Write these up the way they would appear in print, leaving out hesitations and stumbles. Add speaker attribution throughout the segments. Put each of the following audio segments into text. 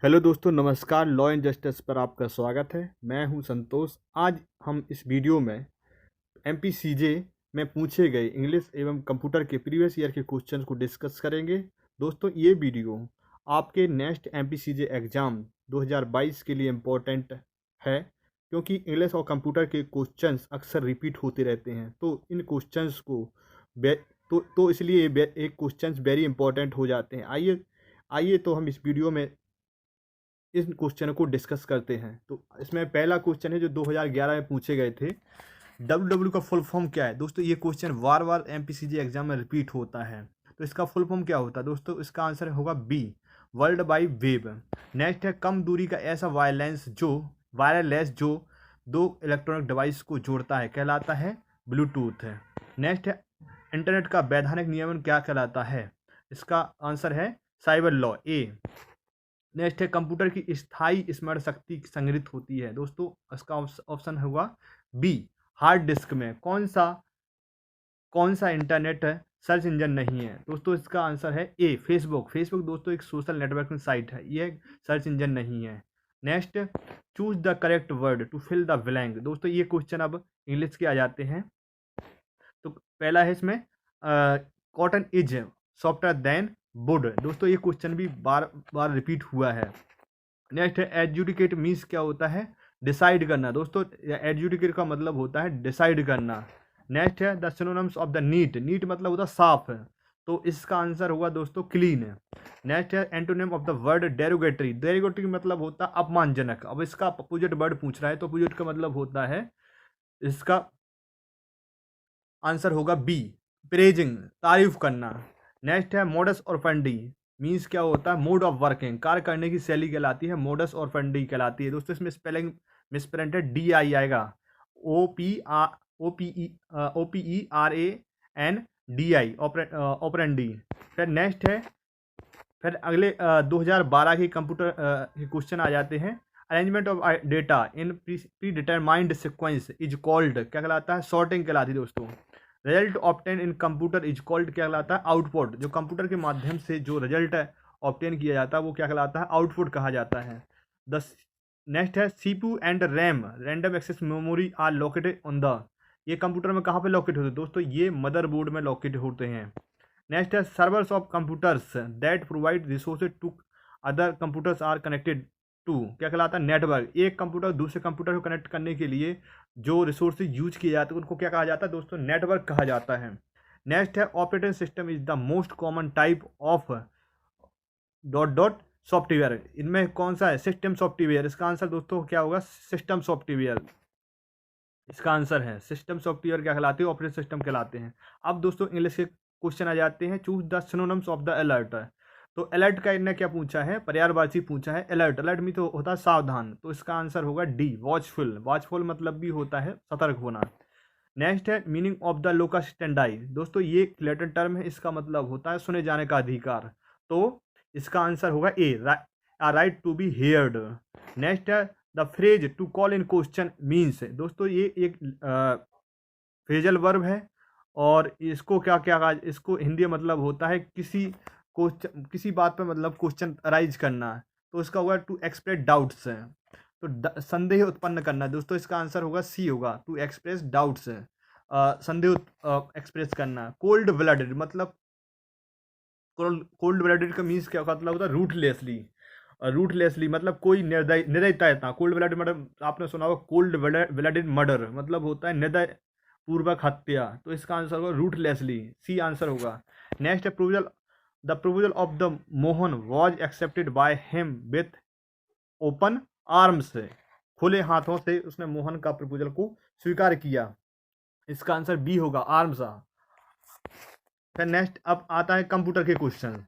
Speaker 1: Hello दोस्तों, नमस्कार। Law and justice पर आपका स्वागत है। मैं हूं संतोष। आज हम इस वीडियो में एमपीसीजे में पूछे गए इंग्लिश एवं कंप्यूटर के प्रीवियस ईयर के क्वेश्चंस को डिस्कस करेंगे। दोस्तों, ये वीडियो आपके नेक्स्ट एमपीसीजे एग्ज़ाम 2022 के लिए इम्पोर्टेंट है, क्योंकि इंग्लिश और कंप्यूटर के क्वेश्चंस अक्सर रिपीट होते रहते हैं। तो इन क्वेश्चंस को इसलिए एक क्वेश्चंस वेरी इंपॉर्टेंट हो जाते हैं। आइए आइए तो हम इस वीडियो में इन क्वेश्चन को डिस्कस करते हैं। तो इसमें पहला क्वेश्चन है जो 2011 में पूछे गए थे। डब्ल्यू का फुल फॉर्म क्या है? दोस्तों, ये क्वेश्चन बार बार एमपीसीजी एग्जाम में रिपीट होता है। तो इसका फुल फॉर्म क्या होता है? दोस्तों, इसका आंसर होगा b, world wide web. Next है कम दूरी का ऐसा वायरलेस जो दो इलेक्ट्रॉनिक डिवाइस को जोड़ता है, कहलाता है ब्लूटूथ है। नेक्स्ट है इंटरनेट का वैधानिक नियमन क्या कहलाता है? इसका आंसर है साइबर लॉ, ए। नेक्स्ट है कंप्यूटर की स्थायी स्मरण शक्ति संग्रहित होती है। दोस्तों, इसका ऑप्शन होगा बी, हार्ड डिस्क में। कौन सा इंटरनेट सर्च इंजन नहीं है? दोस्तों, इसका आंसर है ए, फेसबुक। दोस्तों एक सोशल नेटवर्किंग साइट है, यह सर्च इंजन नहीं है। Next, choose the correct word to fill the blank. दोस्तों, ये क्वेश्चन अब इंग्लिश के आ जाते हैं। तो पहला है इसमें cotton is softer then would. दोस्तों, ये क्वेश्चन भी बार बार रिपीट हुआ है। नेक्स्ट है एडजुडिकेट मीन्स क्या होता है? डिसाइड करना। दोस्तों, एडजुडिकेट का मतलब होता है डिसाइड करना। नेक्स्ट है the synonyms of the neat मतलब होता है साफ है। तो इसका आंसर होगा दोस्तों क्लीन है। नेक्स्ट है antonym of the word derogatory मतलब होता है अपमानजनक। अब इसका अपोजिट वर्ड पूछ रहा है, तो अपोजिट का मतलब होता है, इसका आंसर होगा बी, प्रेजिंग, तारीफ करना। नेक्स्ट है मोडस ऑपरेंडी मीन्स क्या होता है? मोड ऑफ वर्किंग, कार्य करने की शैली कहलाती है, मोडस ऑपरेंडी कहलाती है। दोस्तों, इसमें स्पेलिंग मिसप्रिंट है, डी आई आएगा, OPERANDI, ऑपरेंडी। फिर नेक्स्ट है, फिर अगले 2012 के कंप्यूटर के क्वेश्चन आ जाते हैं। Arrangement of data in predetermined sequence is called क्या कहलाता है? सॉर्टिंग कहलाती है। दोस्तों, result obtain in computer is called क्या कहलाता है? आउटपुट। जो कंप्यूटर के माध्यम से जो रिजल्ट ऑप्टेन किया जाता है वो क्या कहलाता है? आउटपुट कहा जाता है। द नेक्स्ट है CPU and RAM random access memory are located on the. ये कंप्यूटर में कहाँ पे लोकेट होते हैं? दोस्तों, ये मदरबोर्ड में लोकेट होते हैं। नेक्स्ट है servers of computers that provide resources to other computers are connected to क्या कहलाता है? नेटवर्क। एक कंप्यूटर दूसरे कंप्यूटर को कनेक्ट करने के लिए जो रिसोर्सेज यूज किए जाते हैं उनको क्या कहा जाता है? दोस्तों, नेटवर्क कहा जाता है। नेक्स्ट है operating system is the most common type of dot dot software. इनमें कौन सा है? System software. इसका आंसर दोस्तों क्या होगा? System software. इसका आंसर है सिस्टम सॉफ्टवेयर क्या कहलाते हैं? ऑपरेटिंग सिस्टम कहलाते हैं। अब दोस्तों इंग्लिश के क्वेश्चन आ जाते हैं। Choose the synonyms of the alert. तो अलर्ट का इन्हें क्या पूछा है? पर्यायवाची पूछा है। अलर्ट में तो होता है सावधान, तो इसका आंसर होगा डी, वॉचफुल। वॉचफुल मतलब भी होता है सतर्क होना। नेक्स्ट है मीनिंग ऑफ द लोकस स्टैंडाई। दोस्तों, ये लैटिन टर्म है, इसका मतलब होता है सुने जाने का अधिकार। तो इसका आंसर होगा A, right to be heard. Next है the phrase to call in question means. दोस्तों, ये एक फ्रेजल वर्ब है, और इसको इसको हिंदी में मतलब होता है किसी बात पर मतलब क्वेश्चन अराइज करना। तो इसका होगा टू एक्सप्रेस डाउट्स। तो संदेह उत्पन्न करना। दोस्तों, इसका आंसर होगा सी, होगा टू एक्सप्रेस डाउट्स, संदेह एक्सप्रेस करना। कोल्ड ब्लडेड मतलब कोल्ड ब्लडेड का मीन्स क्या मतलब होता है? रूटलेसली मतलब कोई निर्दयता। कोल्ड ब्लडेड मतलब आपने सुना होगा कोल्ड ब्लडेड मर्डर मतलब होता है निर्दय पूर्वक हत्या। तो इसका आंसर होगा रूटलेसली, सी आंसर होगा। नेक्स्ट है proposal of the Mohan was accepted by him with open arms. खुले हाथों से उसने मोहन का प्रपोजल को स्वीकार किया। इसका आंसर बी होगा, आर्म्स। फिर नेक्स्ट अब आता है कंप्यूटर के question.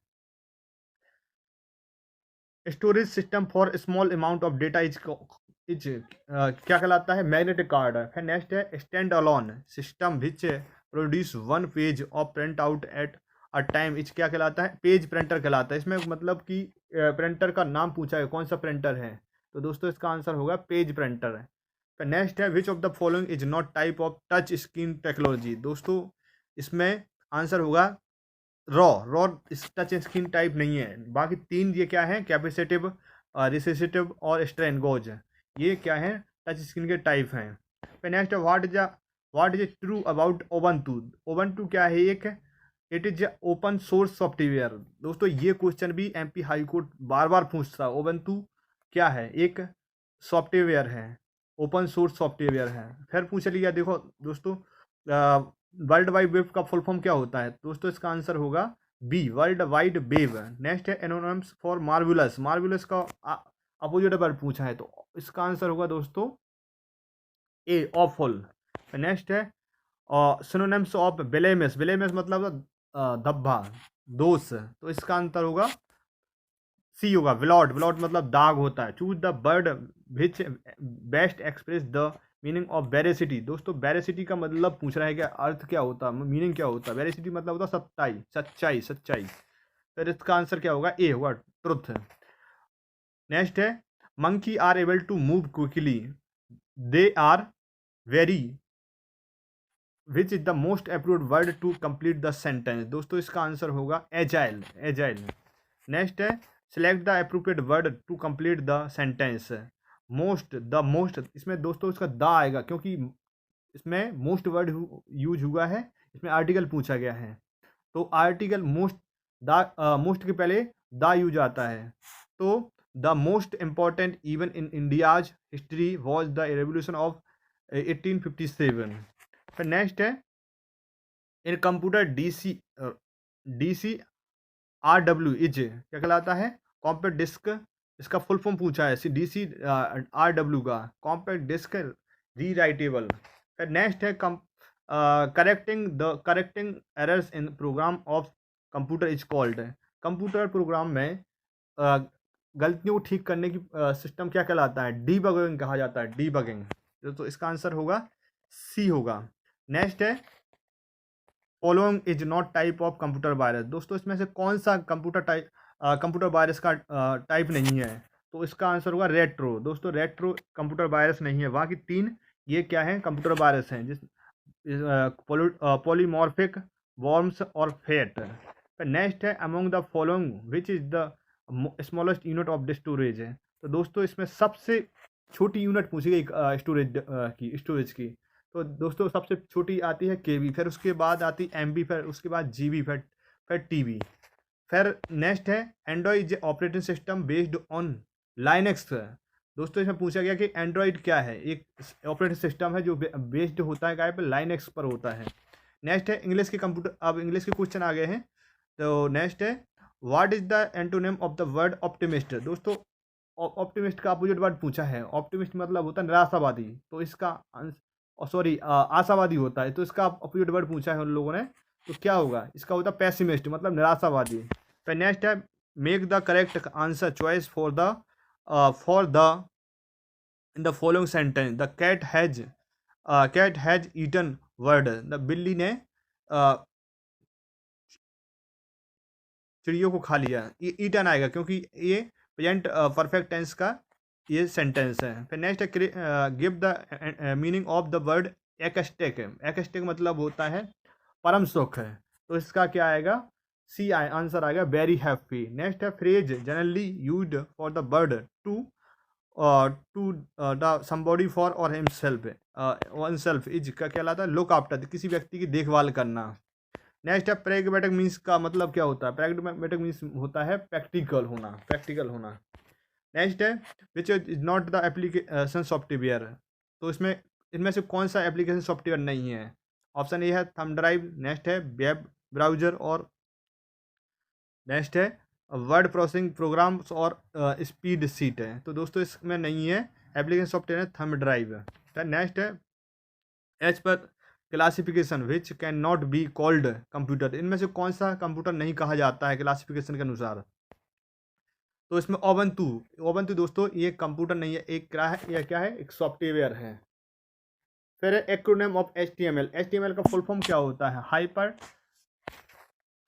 Speaker 1: Storage system for small amount of data is क्या कहलाता है? Magnetic card. फिर नेक्स्ट है stand alone system which produce one page of print out at a time etch क्या कहलाता है? पेज प्रिंटर कहलाता है। इसमें मतलब कि प्रिंटर का नाम पूछा है, कौन सा प्रिंटर है? तो दोस्तों, इसका आंसर होगा पेज प्रिंटर। फिर नेक्स्ट है which of the following is not type of touch screen technology. दोस्तों, इसमें आंसर होगा रॉ टच स्क्रीन टाइप नहीं है। बाकी तीन ये क्या है? कैपेसिटिव, रिसेसिटिव और स्ट्रेन गोज, ये क्या है, टच स्क्रीन के टाइप हैं। फिर next, what is true about Ubuntu. Ubuntu क्या है, एक it is open source software. दोस्तों ये क्वेश्चन भी एमपी हाई कोर्ट बार बार पूछता है। ओबंटू क्या है, एक सॉफ्टवेयर है, ओपन सोर्स सॉफ्टवेयर है। फिर पूछ लिया, देखो दोस्तों, वर्ल्ड वाइड वेब का फुल फॉर्म क्या होता है। दोस्तों इसका आंसर होगा b, world wide web. Next है एनोनिम्स फॉर मार्वुलस। मार्वुलस का अपोजिट वर्ड पूछा है, तो इसका आंसर होगा दोस्तों ए, ऑफुल। नेक्स्ट है सिनोनिम्स ऑफ ब्लेमिश। ब्लेमिश मतलब धब्बा, दोष, तो इसका आंसर होगा सी होगा, व्लॉट। व्लॉट मतलब दाग होता है। Choose the word which best express the meaning of veracity. दोस्तों वेरेसिटी का मतलब पूछ रहा है कि अर्थ क्या होता है, मीनिंग क्या होता है। वेरेसिटी मतलब होता है सच्चाई, सच्चाई, सच्चाई। फिर इसका आंसर क्या होगा, ए होगा, ट्रुथ। नेक्स्ट है monkey are able to move quickly, they are very, which is the most approved word to complete the sentence. दोस्तों इसका आंसर होगा एजाइल, एजाइल। नेक्स्ट है select the appropriate word to complete the sentence. Most, the most, इसमें दोस्तों इसका the आएगा क्योंकि इसमें मोस्ट वर्ड यूज हुआ है, इसमें आर्टिकल पूछा गया है, तो आर्टिकल मोस्ट, द मोस्ट के पहले द यूज आता है। तो the most important even in India's history was the revolution of 1857। फिर नेक्स्ट है in computer D C R W is क्या कहलाता है, कॉम्पैक्ट डिस्क। इसका फुल फॉर्म पूछा है, डी सी आर डब्ल्यू का, कॉम्पैक्ट डिस्क रीराइटेबल। फिर नेक्स्ट है correcting errors in program of computer is called. Computer program में गलतियों को ठीक करने की सिस्टम क्या कहलाता है, डीबगिंग कहा जाता है, डीबगिंग। तो इसका आंसर होगा सी होगा। नेक्स्ट है following is not type of computer virus. दोस्तों इसमें से कौन सा कंप्यूटर वायरस का टाइप नहीं है, तो इसका आंसर होगा रेट्रो। दोस्तों रेट्रो कंप्यूटर वायरस नहीं है, बाकी तीन ये क्या है, कंप्यूटर वायरस हैं, जिस पॉलीमॉर्फिक, वॉर्म्स और फेट। नेक्स्ट है among the following which is the smallest unit of the storage है। तो दोस्तों इसमें सबसे छोटी यूनिट पूछी गई स्टोरेज की। तो दोस्तों सबसे छोटी आती है केबी, फिर उसके बाद आती एमबी, फिर उसके बाद जीबी, फिर टीबी। फिर नेक्स्ट है Android operating system based on Linux. दोस्तों इसमें पूछा गया कि एंड्रॉइड क्या है, एक ऑपरेटिंग सिस्टम है जो बेस्ड होता है क्या पे, लाइनक्स पर होता है। नेक्स्ट है इंग्लिश के कंप्यूटर, अब इंग्लिश के क्वेश्चन आ गए हैं। तो नेक्स्ट है what is the antonym of the word optimist. दोस्तों ऑप्टिमिस्ट का अपोजिट वर्ड पूछा है, ऑप्टिमिस्ट मतलब होता है निराशावादी, तो इसका सॉरी आशावादी होता है, तो इसका अपोजिट वर्ड पूछा है उन लोगों ने, तो क्या होगा, इसका होता है पेसिमिस्ट मतलब निराशावादी। फिर नेक्स्ट है make the correct answer choice for the in the following sentence. The cat has eaten word. The बिल्ली ने चिड़ियों को खा लिया, ये ईटन आएगा क्योंकि ये प्रेजेंट परफेक्ट टेंस का ये सेंटेंस है। फिर नेक्स्ट है give the meaning of the word XTEC. XTEC मतलब होता है परम सुख है, तो इसका क्या आएगा, सी आंसर आएगा वेरी हैप्पी। नेक्स्ट है phrase generally used for the word to the somebody for और हिमसेल्फ, वन सेल्फ इज का कहलाता है लुक आफ्टर, किसी व्यक्ति की देखभाल करना। नेक्स्ट है प्रैग्मेटिक मीन्स का मतलब क्या होता है, प्रैग्मेटिक मीन्स होता है प्रैक्टिकल होना, प्रैक्टिकल होना। नेक्स्ट है विच is not the application software. तो इसमें इनमें से कौन सा एप्लीकेशन सॉफ्टवेयर नहीं है, ऑप्शन ए है थंब ड्राइव, नेक्स्ट है वेब ब्राउजर, और नेक्स्ट है वर्ड प्रोसेसिंग प्रोग्राम्स और स्पीड सीट है। तो दोस्तों इसमें नहीं है, एप्लीकेशन सॉफ्टवेयर है थंब ड्राइव। नेक्स्ट है as per classification which can not be called computer. इनमें से कौन सा कंप्यूटर नहीं कहा जाता है क्लासिफिकेशन के अनुसार, तो इसमें ओबंतु दोस्तों ये कंप्यूटर नहीं है, एक क्या है, यह क्या है, एक सॉफ्टवेयर है। फिर एक्रोनिम ऑफ HTML। HTML का फुल फॉर्म क्या होता है,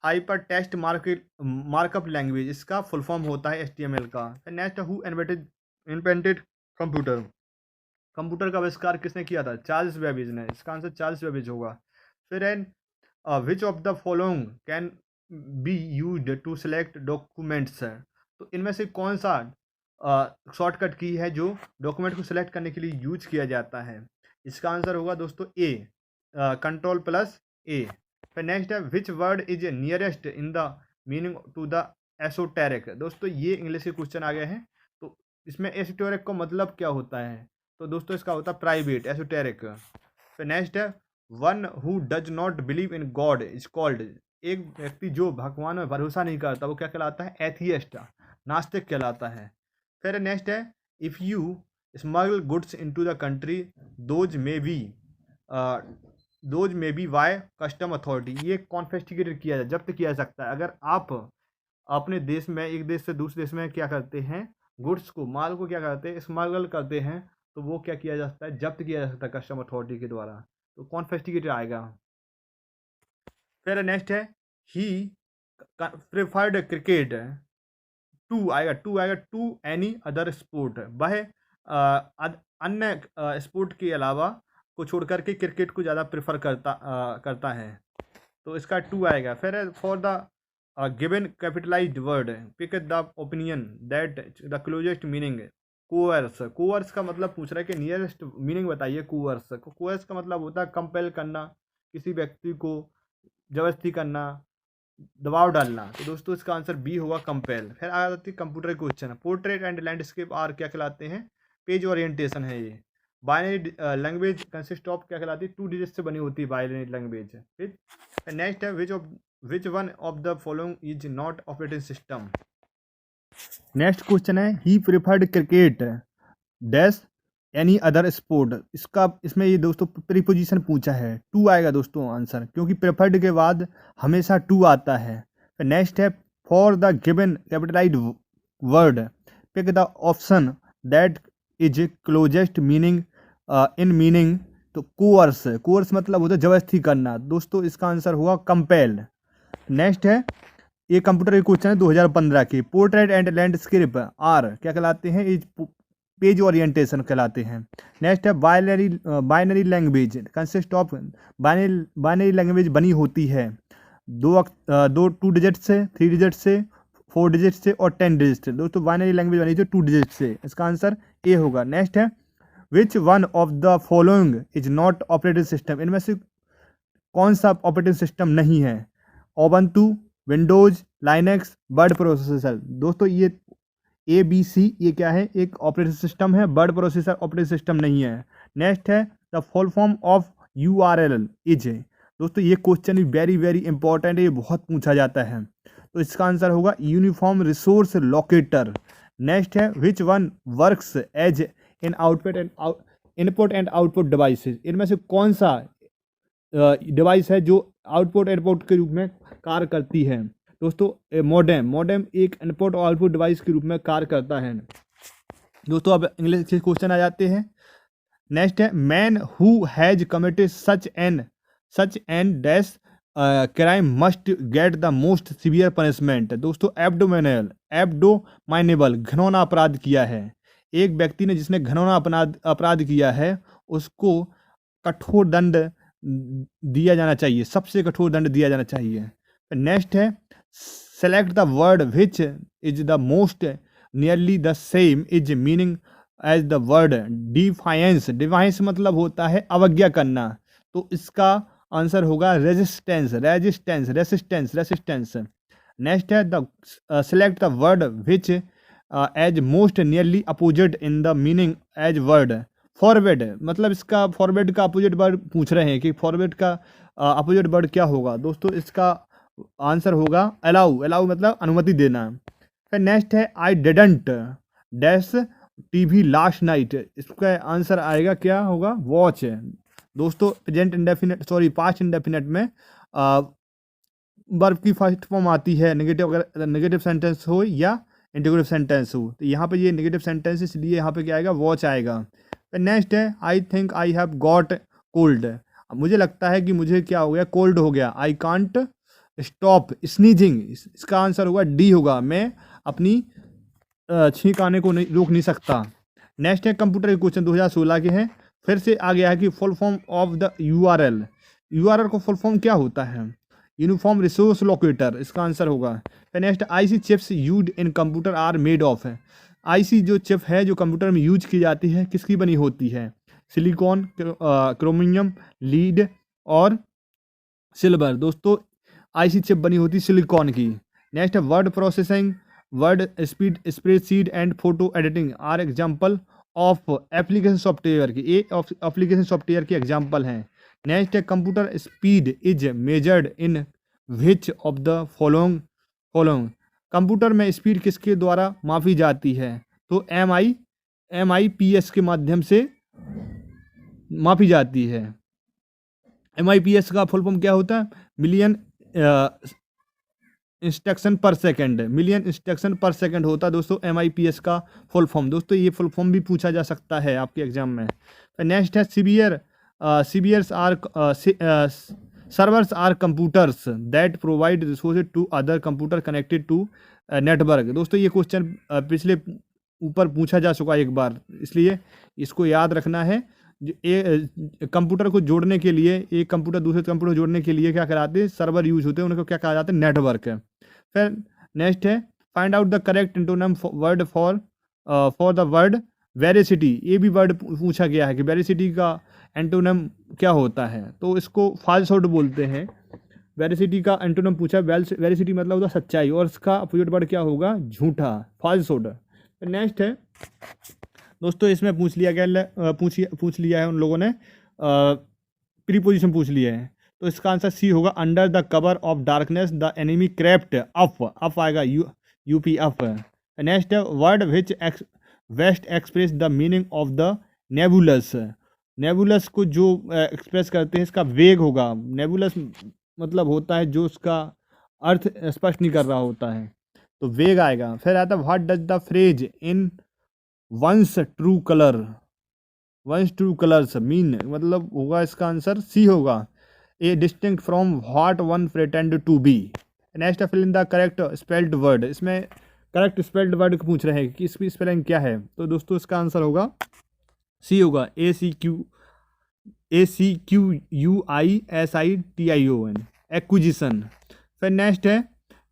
Speaker 1: हाइपर टेक्स्ट मार्कअप लैंग्वेज, इसका फुल फॉर्म होता है HTML का। Next who invented computer. Computer का आविष्कार किसने किया था, चार्ल्स बेबेज ने, इसका आंसर चार्ल्स बेबेज होगा। फिर which of the following can be used to select documents. तो इनमें से कौन सा शॉर्टकट की है जो डॉक्यूमेंट को सिलेक्ट करने के लिए यूज किया जाता है। इसका आंसर होगा दोस्तों ए, कंट्रोल प्लस ए। फिर नेक्स्ट है which word is nearest in the meaning to the esoteric. दोस्तों ये इंग्लिश के क्वेश्चन आ गए हैं, तो इसमें एसोटेरिक का मतलब क्या होता है, तो दोस्तों इसका होता है प्राइवेट, एसोटेरिक। फिर नेक्स्ट है one who does not believe in God is called. एक व्यक्ति जो भगवान में भरोसा नहीं करता वो क्या कहलाता है, एथियस्ट, नास्तिक कहलाता है। फिर नेक्स्ट है if you smuggle goods into the country those may be by custom authority. ये कॉन्फिस्केटेड किया जाए, जब्त किया जा सकता है। अगर आप अपने देश में एक देश से दूसरे देश में क्या करते हैं, गुड्स को, माल को क्या करते हैं, स्मगल करते हैं, तो वो क्या किया जा सकता है, जब्त किया जा सकता है कस्टम अथॉरिटी के द्वारा, तो कॉन्फिस्केटेड आएगा। फिर नेक्स्ट है ही प्रेफर्ड क्रिकेट टू आएगा, टू एनी अदर स्पोर्ट। वह अन्य स्पोर्ट के अलावा को छोड़ करके क्रिकेट को ज़्यादा प्रेफर करता है, तो इसका टू आएगा। फिर for the given capitalized word pick the opinion that the closest meaning. Coerce, coerce का मतलब पूछ रहा है कि नियरेस्ट मीनिंग बताइए। कोअर्स, कोअर्स का मतलब होता है कंपेल करना, किसी व्यक्ति को जबरदस्ती करना, दबाव डालना, तो दोस्तों इसका आंसर बी होगा कंपेल। फिर आ जाती है computer question. Portrait and landscape are क्या कहलाते हैं, पेज ओरिएंटेशन है ये। बाइनरी लैंग्वेज कंसिस्ट ऑफ क्या कहलाती है, 2 डिजिट से बनी होती है बाइनरी लैंग्वेज। फिर नेक्स्ट है which one of the following is not operating system. Next question है he preferred cricket dash any other sport. इसमें ये दोस्तों प्रीपोजिशन पूछा है, टू आएगा दोस्तों आंसर, क्योंकि प्रेफर्ड के बाद हमेशा टू आता है। नेक्स्ट है for the given capitalized word pick the option that is closest meaning in meaning. तो कोअर्स, कोअर्स मतलब होता है जबरदस्ती करना, दोस्तों इसका आंसर होगा कंपेल। नेक्स्ट है ये कंप्यूटर के क्वेश्चन है 2015 की। पोर्ट्रेट एंड लैंडस्केप आर क्या कहलाते हैं, इज पेज ओरिएंटेशन कहलाते हैं। नेक्स्ट है binary language consist of. Binary language बनी होती है दो 2 डिजिट से, 3 डिजिट से, 4 डिजिट से और 10 डिजिट से। दोस्तों बाइनरी लैंग्वेज बनी थी 2 डिजिट से, इसका आंसर ए होगा। नेक्स्ट है which one of the following is not operating system. इनमें से कौन सा ऑपरेटिंग सिस्टम नहीं है, ओबंटू, विंडोज, लाइनेक्स, वर्ड प्रोसेसर। दोस्तों ये ABC ये क्या है, एक ऑपरेटिंग सिस्टम है, वर्ड प्रोसेसर ऑपरेटिंग सिस्टम नहीं है। नेक्स्ट है the full form of URL is. दोस्तों ये क्वेश्चन वेरी वेरी इंपॉर्टेंट है, ये बहुत पूछा जाता है, तो इसका आंसर होगा यूनिफॉर्म रिसोर्स लोकेटर। नेक्स्ट है which one works as in input and output devices. इनमें से कौन सा डिवाइस है जो आउटपुट इनपुट के रूप में कार्य करती है। दोस्तों मॉडेम एक इनपुट और आउटपुट डिवाइस के रूप में कार्य करता है। दोस्तों अब इंग्लिश के क्वेश्चन आ जाते हैं। नेक्स्ट है man who has committed such an dash crime must get the most severe punishment. दोस्तों एब्डोमाइनेबल घिनौना अपराध किया है। एक व्यक्ति ने जिसने घिनौना अपराध किया है उसको कठोर दंड दिया जाना चाहिए, सबसे कठोर दंड दिया जाना चाहिए। नेक्स्ट है select the word which is the most nearly the same is meaning as the word defiance. Defiance मतलब होता है अवज्ञा करना, तो इसका आंसर होगा रेजिस्टेंस। नेक्स्ट है the select the word which as most nearly opposite in the meaning as word forward. मतलब इसका फॉरवर्ड का अपोजिट वर्ड पूछ रहे हैं कि फॉरवर्ड का अपोजिट वर्ड क्या होगा। दोस्तों इसका आंसर होगा अलाउ मतलब अनुमति देना। फिर नेक्स्ट है I didn't dash TV last night. इसका आंसर आएगा क्या होगा, वॉच। दोस्तों पास्ट इंडेफिनेट में वर्ब की फर्स्ट फॉर्म आती है नेगेटिव सेंटेंस हो या इंटीग्रेटिव सेंटेंस हो, तो यहाँ पे ये नेगेटिव सेंटेंस इसलिए यहाँ पे क्या आएगा, वॉच आएगा। फिर नेक्स्ट है I think I have got cold. मुझे लगता है कि मुझे क्या हो गया, कोल्ड हो गया। I can't stop sneezing. इसका आंसर होगा डी होगा, मैं अपनी छींक आने को रोक नहीं सकता। नेक्स्ट है कंप्यूटर के क्वेश्चन 2016 के हैं। फिर से आ गया है कि full form of the URL को फुल फॉर्म क्या होता है, यूनिफॉर्म रिसोर्स लोकेटर। इसका आंसर होगा। फिर next IC chips used in computer are made of है। आईसी जो चिप है जो कंप्यूटर में यूज की जाती है किसकी बनी होती है? सिलिकॉन, क्रोमियम, लीड और सिल्वर। दोस्तों आईसी चिप बनी होती सिलिकॉन की। नेक्स्ट है word processing, word speed, spreadsheet and photo editing are example of application software की, ये एप्लीकेशन सॉफ्टवेयर की एग्जाम्पल हैं। नेक्स्ट है computer speed is measured in which of the following. Computer में स्पीड किसके द्वारा मापी जाती है? तो MIPS के माध्यम से मापी जाती है। MIPS का फुल फॉर्म क्या होता है? मिलियन इंस्ट्रक्शन पर सेकंड। मिलियन इंस्ट्रक्शन पर सेकंड होता है दोस्तों MIPS का फुल फॉर्म। दोस्तों ये फुल फॉर्म भी पूछा जा सकता है आपके एग्जाम में। नेक्स्ट है CBRs are servers are computers that provide resources to other computer connected to network. दोस्तों ये क्वेश्चन पिछले ऊपर पूछा जा चुका है एक बार, इसलिए इसको याद रखना है। कंप्यूटर को जोड़ने के लिए, एक कंप्यूटर दूसरे कंप्यूटर को जोड़ने के लिए क्या कराते हैं? सर्वर यूज होते हैं, उनको क्या कहा जाता है? नेटवर्क। फिर नेक्स्ट है find out the correct antonym word for the word veracity. ये भी वर्ड पूछा गया है कि वेरिसिटी का एंटोनिम क्या होता है? तो इसको फाल्सहुड बोलते हैं। वेरिसिटी का एंटोनिम पूछा, वेरिसिटी मतलब होता है सच्चाई, और इसका अपोजिट वर्ड क्या होगा? झूठा, फाल्सहुड। नेक्स्ट है दोस्तों इसमें पूछ लिया है उन लोगों ने प्रीपोजिशन पूछ लिया है, तो इसका आंसर सी होगा। Under the cover of darkness the enemy crept up आएगा, UP अप। नेक्स्ट है word which best express the meaning of the नेबुलस। नेबुलस को जो एक्सप्रेस करते हैं इसका वेग होगा। नेबुलस मतलब होता है जो उसका अर्थ स्पष्ट नहीं कर रहा होता है, तो वेग आएगा। फिर आता है what does the phrase in one's true colours mean, मतलब होगा इसका आंसर सी होगा, a distinct from what one pretend to be. Next fill in the correct spelled word. इसमें करेक्ट स्पेल्ड वर्ड पूछ रहे हैं कि इसकी स्पेलिंग क्या है, तो दोस्तों इसका आंसर होगा सी होगा, ACQUISITION, एक्विजिशन। फिर नेक्स्ट है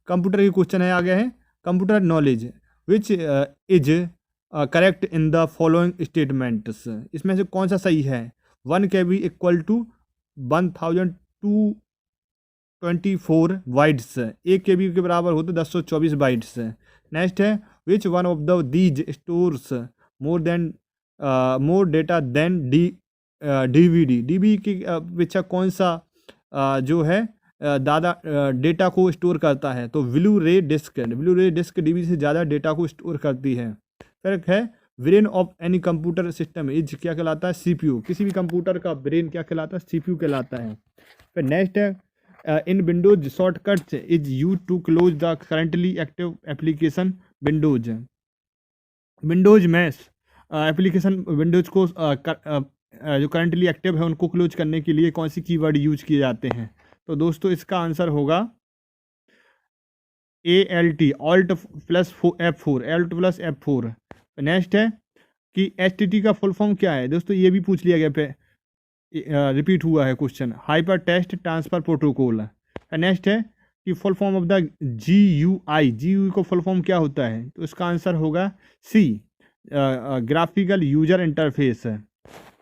Speaker 1: कंप्यूटर के क्वेश्चन है, आगे है computer knowledge which is correct in the following statements. इसमें से कौन सा सही है? 1 KB equal to 1224 bytes, 1 KB के बराबर होते 1024 बाइट्स। नेक्स्ट है which one of the these stores more data than DVD। DB की अपेक्षा कौन सा जो है डेटा को स्टोर करता है? तो ब्लू रे डिस्क DB से ज़्यादा डेटा को स्टोर करती है। फिर है brain of any computer system is क्या कहलाता है? CPU। किसी भी कंप्यूटर का ब्रेन क्या कहलाता है? CPU कहलाता है। फिर नेक्स्ट है in Windows shortcuts is use to close the currently active application. Windows में एप्लीकेशन विंडोज को जो करंटली एक्टिव है उनको क्लोज करने के लिए कौन सी कीवर्ड यूज किए जाते हैं? तो दोस्तों इसका आंसर होगा ALT, Alt plus F4। Next है कि HTTP का फुल फॉर्म क्या है? दोस्तों ये भी पूछ लिया गया पे रिपीट हुआ है question, hyper text transfer protocol. Next है कि full form of the GUI को फुल फॉर्म क्या होता है? तो इसका आंसर होगा C, ग्राफिकल यूजर इंटरफेस।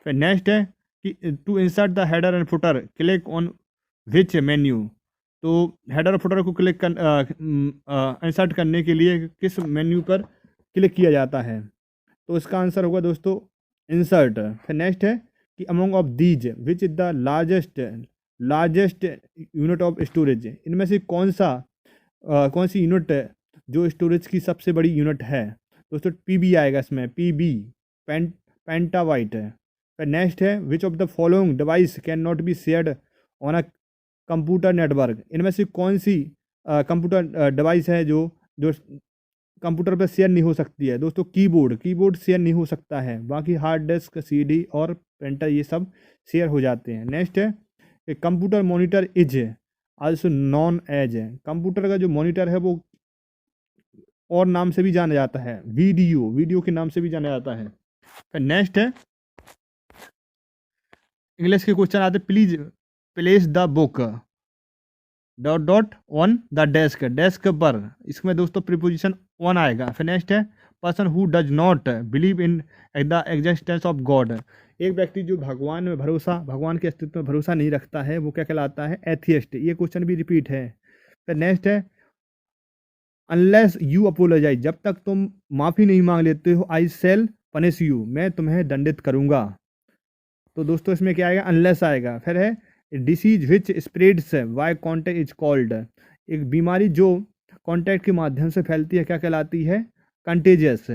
Speaker 1: फिर नेक्स्ट है कि to insert the header and footer click on which menu. तो हेडर और फुटर को क्लिक इंसर्ट करने के लिए किस मेन्यू पर क्लिक किया जाता है? तो इसका आंसर होगा दोस्तों इंसर्ट। फिर नेक्स्ट है कि among of these which is the largest unit of storage. इनमें से कौन सी यूनिट जो स्टोरेज की सबसे बड़ी यूनिट है? दोस्तों PB आएगा इसमें, PB पेंटाबाइट है। फिर नेक्स्ट है which of the following device can not be shared on a computer network. इनमें से कौन सी कंप्यूटर डिवाइस है जो कंप्यूटर पर शेयर नहीं हो सकती है? दोस्तों कीबोर्ड शेयर नहीं हो सकता है, बाकी हार्ड डिस्क, CD और प्रिंटर ये सब शेयर हो जाते हैं। नेक्स्ट है कि computer monitor is also known as, computer का जो मॉनिटर है वो और नाम से भी जाना जाता है, वीडियो के नाम से भी जाना जाता है। फिर नेक्स्ट है इंग्लिश के क्वेश्चन आते, please place the book dot on the desk पर। इसमें दोस्तों प्रीपोजिशन ऑन आएगा। फिर नेक्स्ट है person who does not believe in the existence of God. एक व्यक्ति जो भगवान के अस्तित्व में भरोसा नहीं रखता है, वो क्या कहलाता है? एथियस्ट। ये क्वेश्चन भी रिपीट है। फिर नेक्स्ट है, अनलेस यू अपोलोजाइज, जब तक तुम माफ़ी नहीं मांग लेते हो, आई सेल पनिश यू, मैं तुम्हें दंडित करूंगा। तो दोस्तों इसमें क्या आएगा? अनलेस आएगा। फिर है disease which spreads by contact is called, एक बीमारी जो कॉन्टैक्ट के माध्यम से फैलती है क्या कहलाती है? कंटेजियस,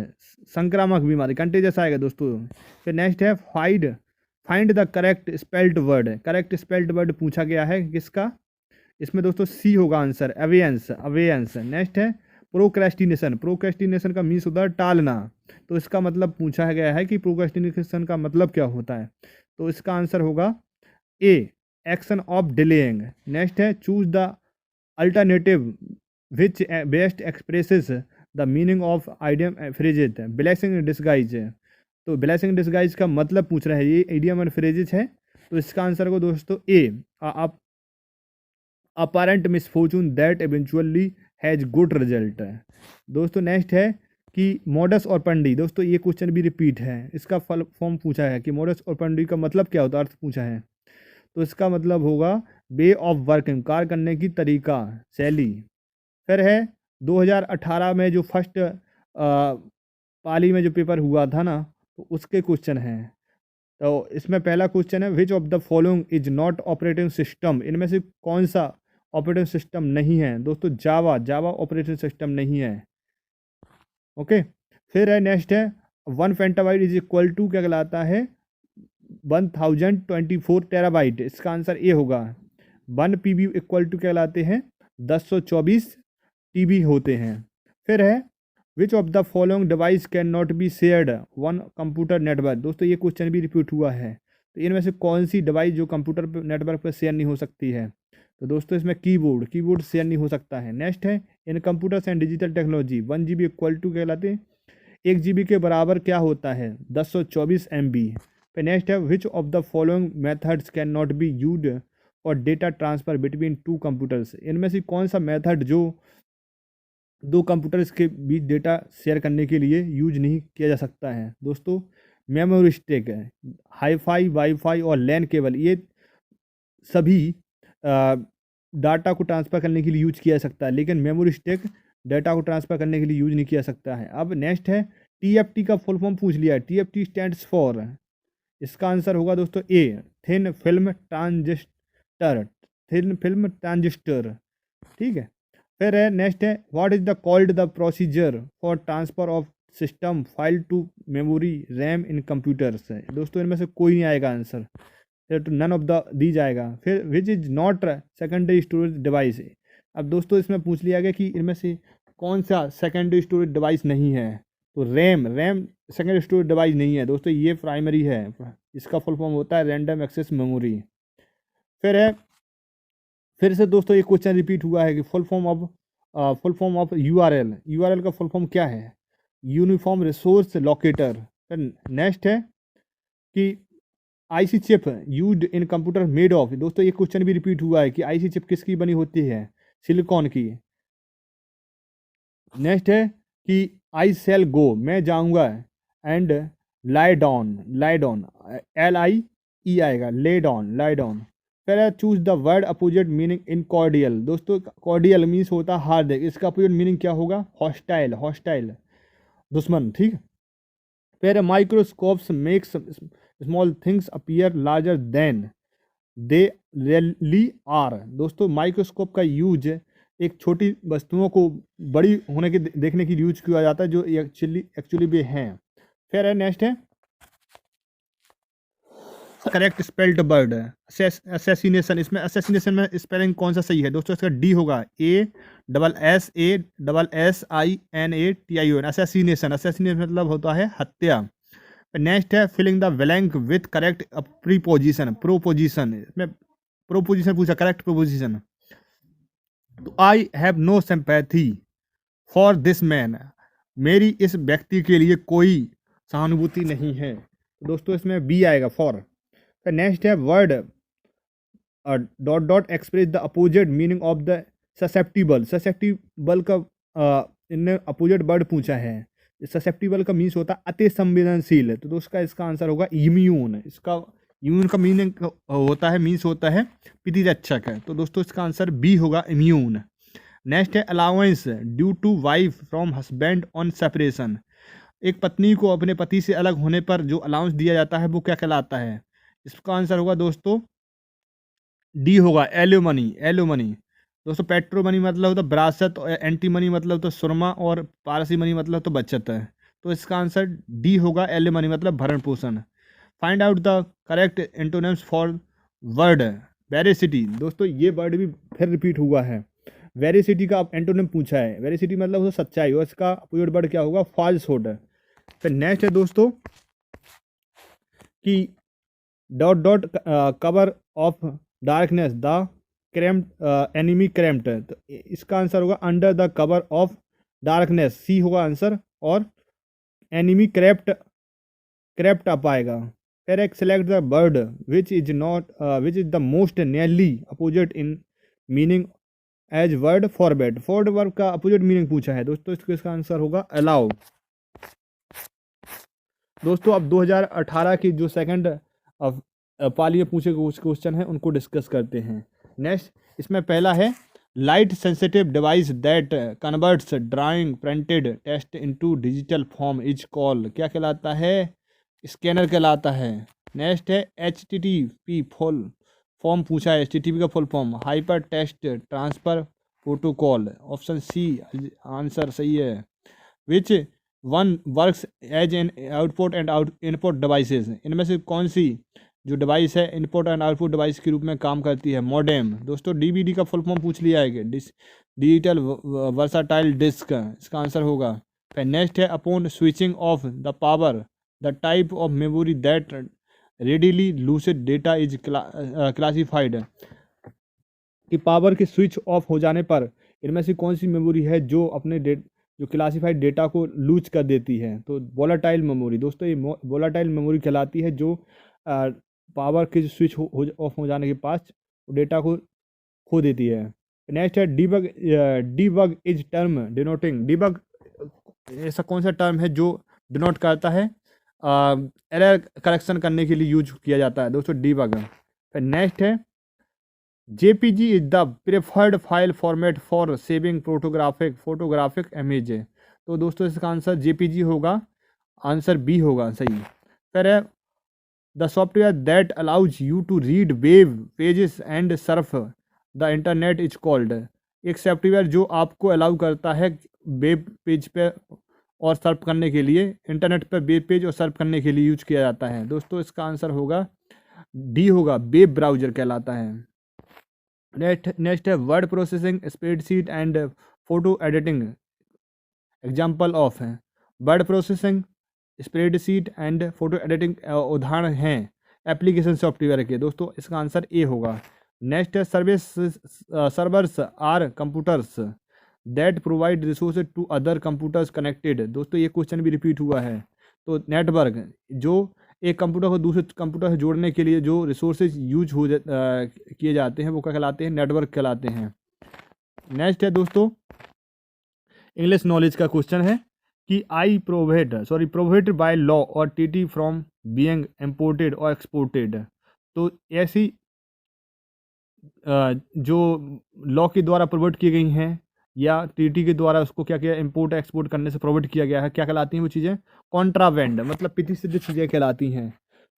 Speaker 1: संक्रामक बीमारी, कंटेजियस आएगा दोस्तों। फिर नेक्स्ट है find the correct spelled word. Correct spelled word पूछा गया है किसका? इसमें दोस्तों सी होगा आंसर, अवेयंस। नेक्स्ट है प्रोक्रेस्टिनेशन का मीन्स होता है टालना। तो इसका मतलब पूछा गया है कि प्रोक्रेस्टिनेशन का मतलब क्या होता है? तो इसका आंसर होगा ए, एक्शन ऑफ डिलेइंग। नेक्स्ट है choose the alternative which best expresses the meaning of idiom phrases. Blessing in disguise, तो ब्लेसिंग इन डिस्गाइज का मतलब पूछ रहा है, ये इडियम एंड फ्रेजेज है। तो इसका आंसर को दोस्तों A, apparent misfortune that eventually has good result. दोस्तों नेक्स्ट है कि मॉडस ऑपरेंडी। दोस्तों ये क्वेश्चन भी रिपीट है, इसका फल फॉर्म पूछा है कि मॉडस ऑपरेंडी का मतलब क्या होता है, अर्थ पूछा है। तो इसका मतलब होगा वे ऑफ वर्किंग, कार्य करने की तरीका, शैली। फिर है 2018 में जो फर्स्ट पाली में जो पेपर हुआ था ना, तो उसके क्वेश्चन हैं। तो इसमें पहला क्वेश्चन है which of the following is not operating system, इनमें से कौन सा ऑपरेटिंग सिस्टम नहीं है? दोस्तों जावा ऑपरेटिंग सिस्टम नहीं है। ओके। फिर है नेक्स्ट है 1 पेंटाबाइट इज इक्वल टू क्या कहलाता है? 1024 टेराबाइट। इसका आंसर ए होगा। 1 पीबी इक्वल टू कहलाते हैं 1024 टीबी होते हैं। फिर है which of the following device can not be shared one computer network. दोस्तों ये क्वेश्चन भी रिपीट हुआ है। तो इनमें से कौन सी डिवाइस जो कंप्यूटर नेटवर्क पर शेयर नहीं हो सकती है? तो दोस्तों इसमें कीबोर्ड शेयर नहीं हो सकता है। नेक्स्ट है in computers and digital technology 1 GB equal to कहलाते हैं 1 GB के बराबर क्या होता है? 1024 MB। फिर नेक्स्ट है which of the following methods can not be used for data transfer between two computers. इनमें से कौन सा मेथड जो दो कंप्यूटर्स के बीच डेटा शेयर करने के लिए यूज नहीं किया जा सकता है? दोस्तों मेमोरी स्टिक है, हाईफाई, वाईफाई और लैन केबल, ये सभी डाटा को ट्रांसफ़र करने के लिए यूज किया जा सकता है, लेकिन मेमोरी स्टिक डाटा को ट्रांसफ़र करने के लिए यूज नहीं किया जा सकता है। अब नेक्स्ट है TFT का फुल फॉर्म पूछ लिया है। TFT स्टैंड्स फॉर, इसका आंसर होगा दोस्तों ए, थिन फिल्म ट्रांजिस्टर। ठीक है। फिर है नेक्स्ट है what is the called the procedure for transfer of system file to memory RAM in computers. दोस्तों इनमें से कोई नहीं आएगा आंसर, फिर तो नन ऑफ द दी जाएगा। फिर विच is not secondary storage device. अब दोस्तों इसमें पूछ लिया गया कि इनमें से कौन सा सेकेंडरी स्टोरेज डिवाइस नहीं है? तो रैम सेकेंडरी स्टोरेज डिवाइस नहीं है दोस्तों, ये प्राइमरी है। इसका फुल फॉर्म होता है रैंडम एक्सेस मेमोरी। फिर से दोस्तों ये क्वेश्चन रिपीट हुआ है कि फुल फॉर्म ऑफ यूआरएल का फुल फॉर्म क्या है? Uniform resource locator. फिर नेक्स्ट है कि IC chip used in computer made of. दोस्तों ये क्वेश्चन भी रिपीट हुआ है कि आईसी चिप किसकी बनी होती है? सिलिकॉन की। नेक्स्ट है कि आई सेल गो, मैं जाऊंगा, एंड लाई डाउन LIE आएगा, लाई डाउन। फिर choose the word opposite meaning in cordial. दोस्तों कॉर्डियल मीन्स होता है हार्दिक, इसका अपोजिट मीनिंग क्या होगा? हॉस्टाइल, दुश्मन। ठीक। फिर microscopes makes small things appear larger than they really are. दोस्तों माइक्रोस्कोप का यूज एक छोटी वस्तुओं को बड़ी होने के देखने के लिए यूज किया जाता है जो एक्चुअली भी हैं। फिर है नेक्स्ट है करेक्ट स्पेल्ड वर्ड असैसिनेशन। इसमें असैसिनेशन में स्पेलिंग कौन सा सही है? दोस्तों इसका डी होगा, ASSASSINATION। असैसिनेशन मतलब होता है हत्या। नेक्स्ट है filling the blank with correct preposition, proposition. इसमें प्रोपोजिशन पूछा, करेक्ट प्रोपोजिशन। तो I have no sympathy for this man, मेरी इस व्यक्ति के लिए कोई सहानुभूति नहीं है। दोस्तों इसमें बी आएगा, फॉर। नेक्स्ट है word dot express the opposite meaning of the susceptible का इनने अपोजिट वर्ड पूछा है। ससेप्टिबल का मीन्स होता है अति संवेदनशील, तो दोस्तों इसका आंसर होगा इम्यून। इसका इम्यून का मीनिंग होता है, मीन्स होता है प्रतिरक्षक है, तो दोस्तों इसका आंसर बी होगा इम्यून। नेक्स्ट है allowance due to wife from husband on separation. एक पत्नी को अपने पति से अलग होने पर जो अलाउंस दिया जाता है वो क्या कहलाता है? इसका आंसर होगा दोस्तों डी होगा एलिमनी। एलिमनी दोस्तों, पेट्रो मनी मतलब होता है विरासत, और एंटी मनी मतलब तो सुरमा, और पारसी मनी मतलब तो बचत है, तो इसका आंसर डी होगा एलिमनी मतलब भरण पोषण। Find out the correct antonyms for word veracity. दोस्तों ये वर्ड भी फिर रिपीट हुआ है, वेरिसिटी का एंटोनिम पूछा है। वेरिसिटी मतलब होता सच्चाई, और इसका अपोजिट वर्ड क्या होगा? फॉल्सहुड। फिर नेक्स्ट है दोस्तों कि dot dot cover of darkness the cramped enemy cramped, तो इसका आंसर होगा under the cover of darkness, C होगा आंसर, और एनिमी क्रैप्ट अप आएगा। फिर एक select the word which is the most nearly opposite in meaning as word forward. Forward verb का opposite meaning पूछा है दोस्तों, इसका आंसर होगा अलाउ। दोस्तों अब 2018 की जो सेकंड पाली में पूछे गए क्वेश्चन है उनको डिस्कस करते हैं। नेक्स्ट इसमें पहला है light sensitive device that converts drawing printed text into digital form is called, क्या कहलाता है? स्कैनर कहलाता है। नेक्स्ट है HTTP फुल फॉर्म पूछा है, HTTP का full form hyper text transfer protocol, option C answer सही है। Which one works as an output and input devices, इनमें से कौन सी जो डिवाइस है इनपुट एंड आउटपुट डिवाइस के रूप में काम करती है? मॉडेम। दोस्तों DVD का फुल फॉर्म पूछ लिया है कि डिजिटल वर्साटाइल डिस्क, इसका आंसर होगा। फिर नेक्स्ट है upon switching off the power the type of memory that readily loosed data is classified, कि पावर के स्विच ऑफ हो जाने पर इनमें से कौन सी मेमोरी है जो अपने जो क्लासिफाइड डेटा को लूज कर देती है? तो वोलाटाइल मेमोरी। दोस्तों ये वोलाटाइल मेमोरी कहलाती है जो पावर के स्विच ऑफ हो जाने के पास डेटा को खो देती है। नेक्स्ट है debug. Debug is term denoting, debug ऐसा कौन सा टर्म है जो डिनोट करता है एरर करेक्शन करने के लिए यूज किया जाता है दोस्तों डीबग। फिर नेक्स्ट है JPG is the preferred file format for saving photographic image, तो दोस्तों इसका आंसर JPG होगा, आंसर बी होगा सही। फिर है the software that allows you to read web pages and surf the internet is called, एक सॉफ्टवेयर जो आपको अलाउ करता है वेब पेज पे और सर्फ करने के लिए, इंटरनेट पर वेब पेज और सर्फ करने के लिए यूज किया जाता है। दोस्तों इसका आंसर होगा डी होगा, वेब ब्राउजर कहलाता है। नेक्स्ट है word processing spreadsheet and photo editing, example of है word processing spreadsheet and photo editing उदाहरण हैं एप्लीकेशन सॉफ्टवेयर के। दोस्तों इसका आंसर ए होगा। नेक्स्ट है servers are computers that provide resource to other computers connected, दोस्तों ये क्वेश्चन भी रिपीट हुआ है। तो नेटवर्क जो एक कंप्यूटर को दूसरे कंप्यूटर से जोड़ने के लिए जो रिसोर्सेज यूज किए जाते हैं वो क्या कहलाते हैं? नेटवर्क कहलाते हैं। नेक्स्ट है दोस्तों इंग्लिश नॉलेज का क्वेश्चन है कि प्रोहिबिटेड बाय लॉ और TT फ्रॉम बीइंग इम्पोर्टेड और एक्सपोर्टेड, तो ऐसी जो लॉ के द्वारा प्रोहिबिट की गई हैं या TT के द्वारा उसको क्या किया इम्पोर्ट एक्सपोर्ट करने से प्रोहिबिट किया गया है, क्या कहलाती हैं वो चीज़ें? कॉन्ट्रावेंड, मतलब प्रतिसिद्ध चीज़ें कहलाती हैं।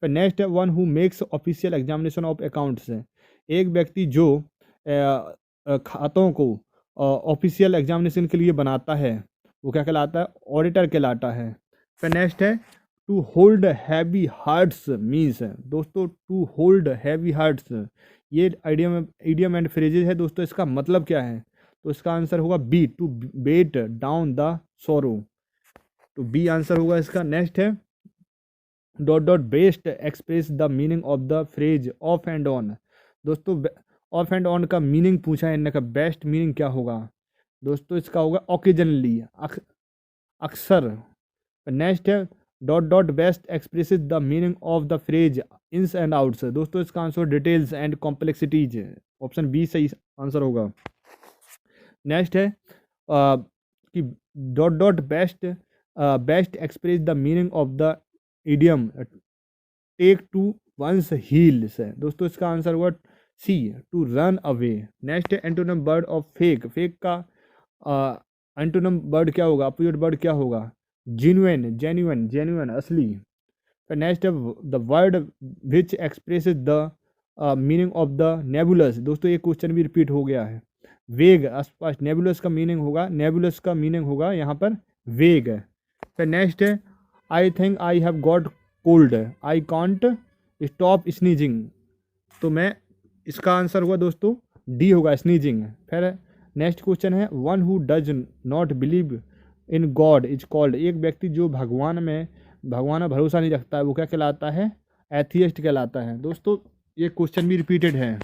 Speaker 1: फिर नेक्स्ट है one who makes official examination of accounts, एक व्यक्ति जो खातों को ऑफिशियल एग्जामिनेशन के लिए बनाता है वो क्या कहलाता है? ऑडिटर कहलाता है। फिर नेक्स्ट है to hold heavy hearts means, दोस्तों टू होल्ड हैवी हार्ट्स ये इडियम एंड फ्रेजेज है दोस्तों, इसका मतलब क्या है? तो इसका आंसर होगा B, to bet down the sorrow, तो बी आंसर होगा इसका। नेक्स्ट है dot dot best express the meaning of the phrase off and on, दोस्तों ऑफ एंड ऑन का मीनिंग पूछा है इनका, बेस्ट मीनिंग क्या होगा? दोस्तों इसका होगा ओकेजनली, अक्सर। नेक्स्ट है dot dot best expresses the meaning of the phrase ins and outs, दोस्तों इसका answer details and complexities, option B सही आंसर होगा। नेक्स्ट है कि dot dot best best express the meaning of the idiom take to one's heels है। दोस्तों इसका answer हुआ C, to run away. Next है antonym word of fake. Fake का एंटोनिम वर्ड क्या होगा, अपोजिट वर्ड क्या होगा? जेन्युइन, जेन्युइन, जेन्युइन असली। फिर नेक्स्ट है the word which expresses the meaning of the नेबुलस। दोस्तों ये क्वेश्चन भी रिपीट हो गया है। वेग, स्पष्ट। नेबुलस का मीनिंग होगा, नेबुलस का मीनिंग होगा यहाँ पर वेग। फिर नेक्स्ट है I think I have got cold, I can't stop sneezing. तो मैं इसका आंसर हुआ दोस्तों डी होगा, स्नीजिंग। फिर नेक्स्ट क्वेश्चन है one who does not believe in God is called. एक व्यक्ति जो भगवान में भरोसा नहीं रखता है वो क्या कहलाता है? एथियस्ट कहलाता है। दोस्तों ये क्वेश्चन भी रिपीटेड है।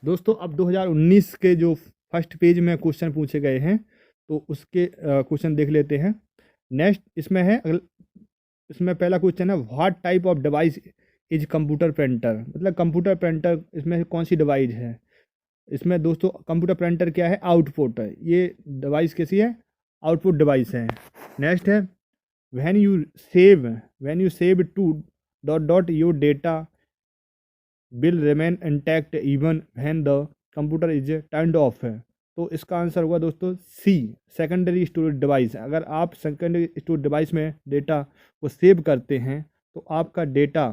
Speaker 1: दोस्तों अब 2019 के जो फर्स्ट पेज में क्वेश्चन पूछे गए हैं तो उसके क्वेश्चन देख लेते हैं। नेक्स्ट इसमें है, इसमें पहला क्वेश्चन है what type of device is computer printer. मतलब कंप्यूटर प्रिंटर इसमें कौन सी डिवाइस है? इसमें दोस्तों कंप्यूटर प्रिंटर क्या है? आउटपुट है। ये डिवाइस कैसी है? आउटपुट डिवाइस है। नेक्स्ट है when you save to dot dot your data will remain intact even when the computer is turned of है। तो इसका आंसर होगा दोस्तों सी, सेकेंडरी स्टोरेज डिवाइस। अगर आप सेकेंडरी स्टोरेज डिवाइस में डेटा को सेव करते हैं तो आपका डेटा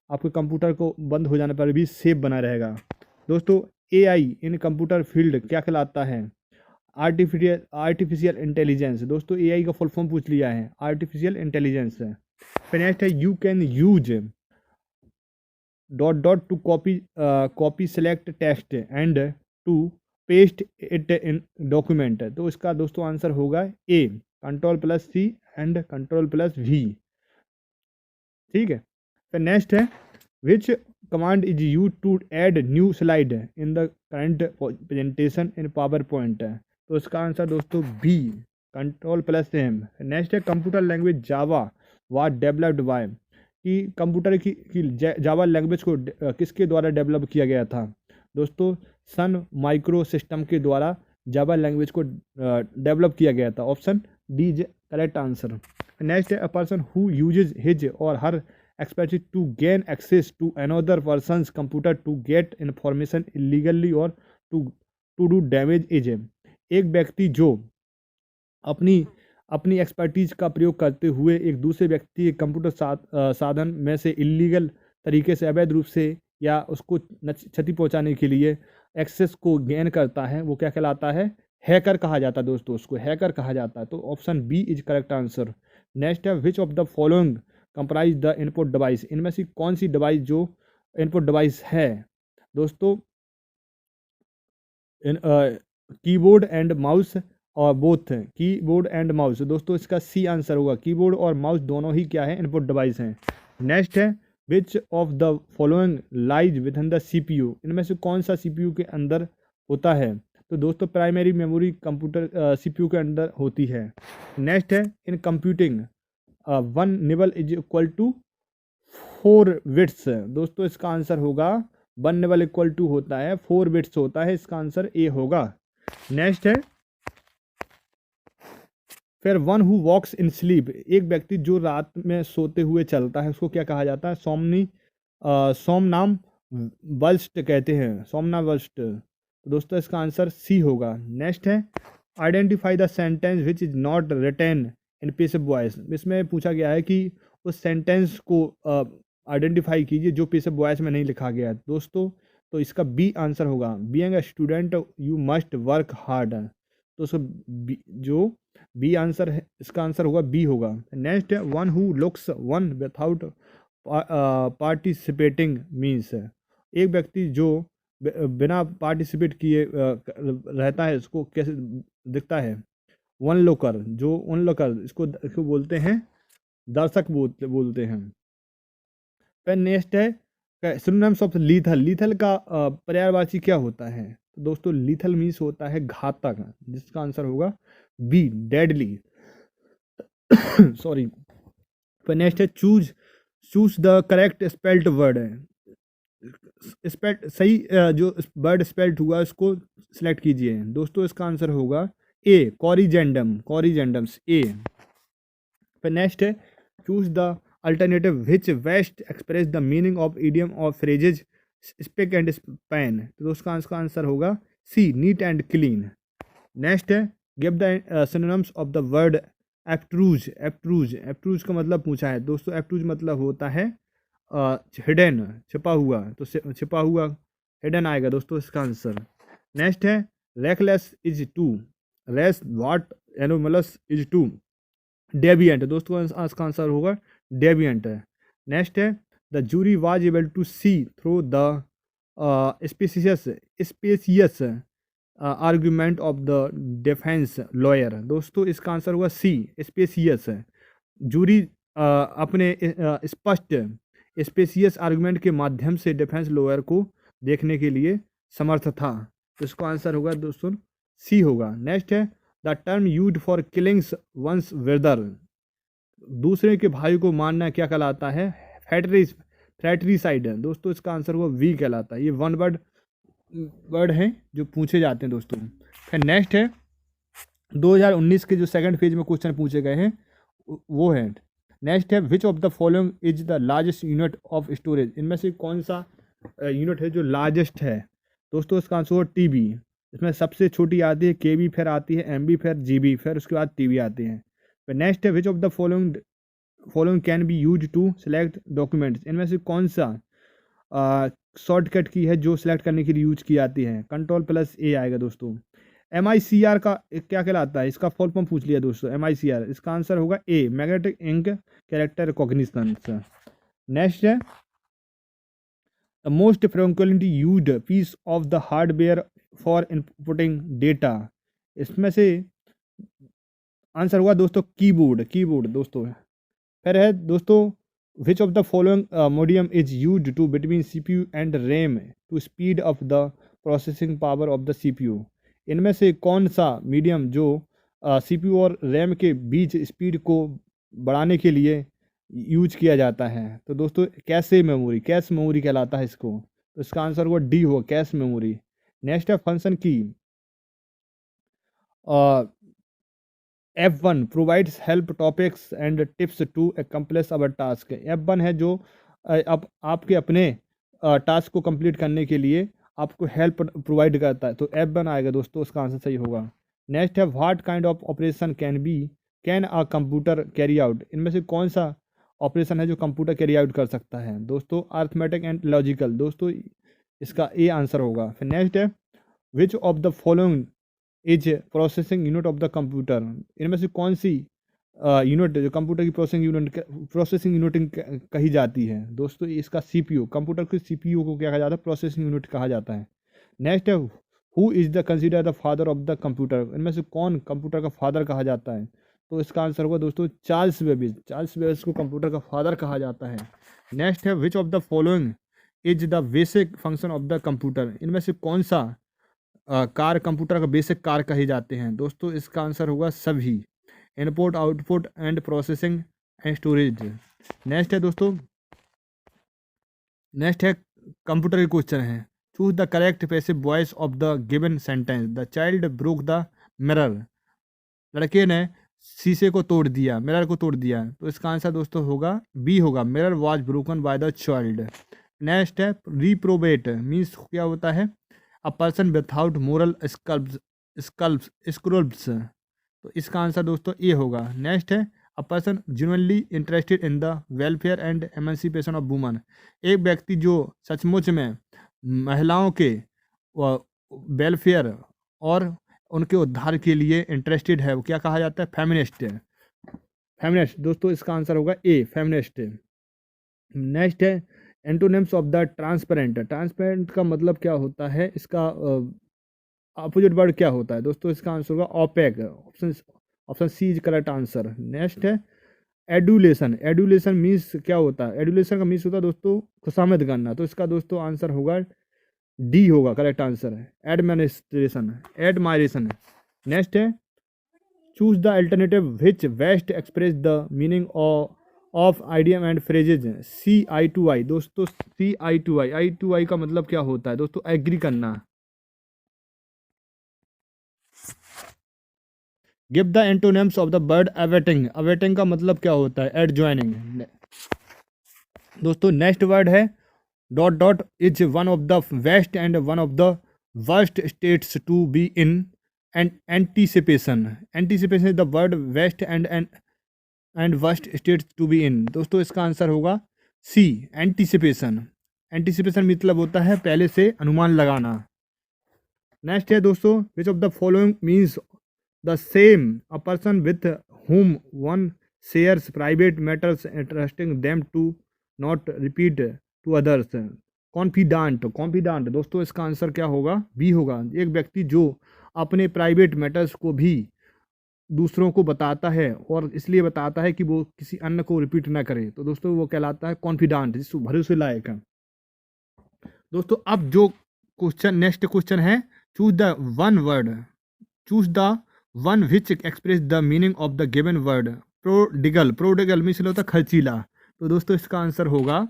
Speaker 1: आपके कंप्यूटर को बंद हो जाने पर भी सेव बना रहेगा। दोस्तों एआई इन कंप्यूटर फील्ड क्या कहलाता है? Artificial intelligence. दोस्तों एआई का फुल फॉर्म पूछ लिया है, आर्टिफिशियल इंटेलिजेंस है। फिर नेक्स्ट है you can use dot dot to copy select text and to paste it in document. तो इसका दोस्तों आंसर होगा ए, Ctrl+C एंड Ctrl+V। ठीक है। फिर नेक्स्ट है which command is use to add new slide in the current presentation in power point. तो इसका आंसर दोस्तों बी, Ctrl+M। नेक्स्ट है computer language Java was developed by. कि कंप्यूटर की जावा लैंग्वेज को किसके द्वारा डेवलप किया गया था? दोस्तों सन माइक्रो सिस्टम के द्वारा जावा लैंग्वेज को डेवलप किया गया था। Option D is correct answer. Next है a person who uses his or her expertise to gain access to another persons computer to get information illegally or to do damage is. एक व्यक्ति जो अपनी expertise का प्रयोग करते हुए एक दूसरे व्यक्ति के कंप्यूटर साधन में से इलीगल तरीके से, अवैध रूप से या उसको क्षति पहुंचाने के लिए एक्सेस को गेन करता है वो क्या कहलाता है? हैकर कहा जाता है। दोस्तों उसको हैकर कहा जाता है। तो option B is correct answer. Next है which of the following comprise the input device. इनमें से कौन सी डिवाइस जो इनपुट डिवाइस है? दोस्तों कीबोर्ड एंड माउस और बोथ हैं, कीबोर्ड एंड माउस। दोस्तों इसका सी आंसर होगा, कीबोर्ड और माउस दोनों ही क्या है? इनपुट डिवाइस हैं। नेक्स्ट है which of the following lies within the CPU। इनमें से कौन सा CPU के अंदर होता है? तो दोस्तों प्राइमरी मेमोरी कंप्यूटर CPU के अंदर होती है। नेक्स्ट है in computing 1 nibble is equal to 4 bits. दोस्तों इसका आंसर होगा 1 निबल इक्वल टू होता है 4 बिट्स होता है। इसका आंसर ए होगा। नेक्स्ट है फिर one who walks in sleep. एक व्यक्ति जो रात में सोते हुए चलता है उसको क्या कहा जाता है? सोमनाम वल्स्ट कहते हैं, सोमनावल्स्ट। तो दोस्तों इसका आंसर सी होगा। नेक्स्ट है identify the sentence which is not written in passive voice. इसमें पूछा गया है कि उस सेंटेंस को आइडेंटिफाई कीजिए जो पैसिव वॉइस में नहीं लिखा गया है। दोस्तों तो इसका बी आंसर होगा, being a student you must work hard. तो जो बी आंसर है, इसका आंसर होगा बी होगा। नेक्स्ट है one who looks one without participating means. एक व्यक्ति जो बिना पार्टिसिपेट किए रहता है उसको कैसे दिखता है? वन लोकर, जो वन लोकर इसको बोलते हैं दर्शक बोलते हैं। फिर नेक्स्ट है सिनोनिम्स ऑफ लीथल। लीथल का पर्यायवाची क्या होता है? तो दोस्तों लीथल मीन्स होता है घातक, जिसका आंसर होगा बी, डेडली। सॉरी। फिर नेक्स्ट है choose the correct spelled word. Spelled सही जो वर्ड स्पेल्ड हुआ उसको सिलेक्ट कीजिए। दोस्तों इसका आंसर होगा ए कॉरिजेंडम्स ए। फिर नेक्स्ट है choose the alternative which best express the meaning of idiom और फ्रेजेज स्पिक एंड स्पैन, तो उसका इसका आंसर होगा C neat and clean. Next है give the synonyms of the word abstruse का मतलब पूछा है दोस्तों। एप्ट्रूज मतलब होता है हिडन, छिपा हुआ, तो छिपा हुआ हिडन आएगा दोस्तों इसका आंसर। नेक्स्ट है reckless is to race what anomalous is to deviant, दोस्तों इसका आंसर होगा डेविएंट है। नेक्स्ट है the jury was able to see through the specious argument of the defence lawyer, दोस्तों इसका आंसर हुआ सी स्पेसियस। जूरी अपने स्पष्ट स्पेसियस आर्गुमेंट के माध्यम से डिफेंस लॉयर को देखने के लिए समर्थ था, तो इसका आंसर होगा दोस्तों सी होगा। नेक्स्ट है the term used for killings one's brother, दूसरे के भाई को मारना क्या कहलाता है, फ्रैट्रिसाइड, दोस्तों इसका आंसर हुआ वी कहलाता है। ये वन वर्ड हैं जो पूछे जाते हैं दोस्तों। फिर नेक्स्ट है 2019 के जो सेकंड फेज में क्वेश्चन पूछे गए हैं वो है। नेक्स्ट है which of the following is the largest unit of storage, इनमें से कौन सा यूनिट है जो लार्जेस्ट है, दोस्तों इसका आंसर होगा टीबी। इसमें सबसे छोटी आती है केबी, फिर आती है एमबी, फिर जीबी, फिर उसके बाद टीबी आती है। फिर नेक्स्ट है which of the following can be use to select documents, इनमें से कौन सा शॉर्टकट की है जो सिलेक्ट करने के लिए यूज की जाती है, Ctrl+A आएगा दोस्तों। MICR का क्या कहलाता है, इसका फुल फॉर्म पूछ लिया दोस्तों। MICR इसका आंसर होगा A magnetic ink character recognition. Next है the most frequently used piece of the hardware for inputting data, इसमें से आंसर होगा दोस्तों कीबोर्ड दोस्तों। फिर है दोस्तों which of the following medium is used to between CPU and RAM to speed up the processing power of the CPU, इनमें से कौन सा मीडियम जो CPU और RAM के बीच स्पीड को बढ़ाने के लिए यूज किया जाता है, तो दोस्तों कैश मेमोरी कहलाता है इसको, तो इसका आंसर हुआ डी हो कैश मेमोरी। नेक्स्ट है function key F1 provides help topics and tips to accomplish our task, F1 है जो अब आपके अपने टास्क को कंप्लीट करने के लिए आपको हेल्प प्रोवाइड करता है, तो F1 आएगा दोस्तों, उसका आंसर सही होगा। नेक्स्ट है what kind of operation can a computer carry out, इनमें से कौन सा ऑपरेशन है जो कंप्यूटर कैरी आउट कर सकता है, दोस्तों अर्थमेटिक एंड लॉजिकल, दोस्तों इसका ए आंसर होगा। फिर नेक्स्ट है which of the following is processing unit of the computer, इनमें से कौन सी यूनिट जो कंप्यूटर की प्रोसेसिंग यूनिट कही जाती है, दोस्तों इसका CPU, कंप्यूटर के CPU को क्या कहा जाता है, प्रोसेसिंग यूनिट कहा जाता है। नेक्स्ट है who is the consider the father of the computer, इनमें से कौन कंप्यूटर का फादर कहा जाता है, तो इसका आंसर होगा दोस्तों चार्ल्स बेबेज को कंप्यूटर का फादर कहा जाता है। नेक्स्ट है which of the following is the basic function of the computer, इनमें से कौन सा कार कंप्यूटर का बेसिक कार कहे जाते हैं, दोस्तों इसका आंसर होगा सभी, input output and processing and storage. Next है दोस्तों कंप्यूटर के क्वेश्चन है choose the correct passive voice of the given sentence, the child broke the mirror, लड़के ने शीशे को तोड़ दिया, मिरर को तोड़ दिया, तो इसका आंसर दोस्तों होगा बी होगा mirror was broken by the child. Next है रिप्रोबेट मीन्स क्या होता है, अ पर्सन विथआउट मोरल स्क्रल्प्स, तो इसका आंसर दोस्तों ए होगा। नेक्स्ट है a person genuinely interested in the welfare and emancipation of woman, एक व्यक्ति जो सचमुच में महिलाओं के वेलफेयर और उनके उद्धार के लिए इंटरेस्टेड है, वो क्या कहा जाता है, फेमिनिस्ट, दोस्तों इसका आंसर होगा ए फेमिनिस्ट। नेक्स्ट है एंटोनिम्स ऑफ द ट्रांसपेरेंट का मतलब क्या होता है, इसका अपोजिट वर्ड क्या होता है, दोस्तों इसका आंसर होगा opaque, option C is correct answer. Next है एडुलेशन मीन्स क्या होता है, एडुलेशन का मीन्स होता है दोस्तों खुशामद करना, तो इसका दोस्तों आंसर होगा डी होगा करेक्ट आंसर है एडमायरेशन। नेक्स्ट है choose the alternative which best express the meaning of idiom and phrases, CI2I, दोस्तों CI2I का मतलब क्या होता है दोस्तों, एग्री करना, give the antonyms of the word awaiting. Awaiting का मतलब क्या होता है? एडजॉइनिंग। दोस्तों नेक्स्ट वर्ड है dot dot is one of the best and one of the worst states to be in and anticipation. Anticipation is the word best and worst states to be in. दोस्तों इसका answer होगा सी, anticipation. Anticipation मतलब होता है पहले से अनुमान लगाना। नेक्स्ट है दोस्तों, which of the following means the same a person with whom one shares private matters entrusting them to not repeat to others। Confident. Confident दोस्तों इसका आंसर क्या होगा? बी होगा। एक व्यक्ति जो अपने प्राइवेट मैटर्स को भी दूसरों को बताता है और इसलिए बताता है कि वो किसी अन्य को रिपीट ना करे, तो दोस्तों वो कहलाता है कॉन्फिडेंट, जिसको भरोसे लायक है। दोस्तों अब जो क्वेश्चन, नेक्स्ट क्वेश्चन है, choose the one word, choose the one which express the meaning of the given word. Prodigal. Prodigal means होता है खर्चीला, तो दोस्तों इसका आंसर होगा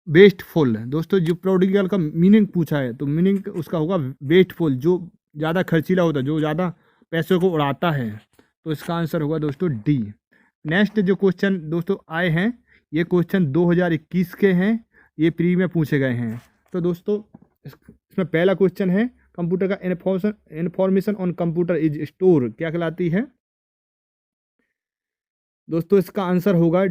Speaker 1: वेस्टफुल। दोस्तों जो प्रोडिगल का मीनिंग पूछा है तो मीनिंग उसका होगा वेस्टफुल, जो ज़्यादा खर्चीला होता है, जो ज़्यादा पैसों को उड़ाता है, तो इसका आंसर होगा दोस्तों डी। नेक्स्ट जो क्वेश्चन दोस्तों आए हैं, ये क्वेश्चन 2021 के हैं, ये प्री में पूछे गए हैं। तो दोस्तों इसमें पहला क्वेश्चन है, कंप्यूटर का information on computer is store क्या कहलाती है? दोस्तों इसका आंसर होगा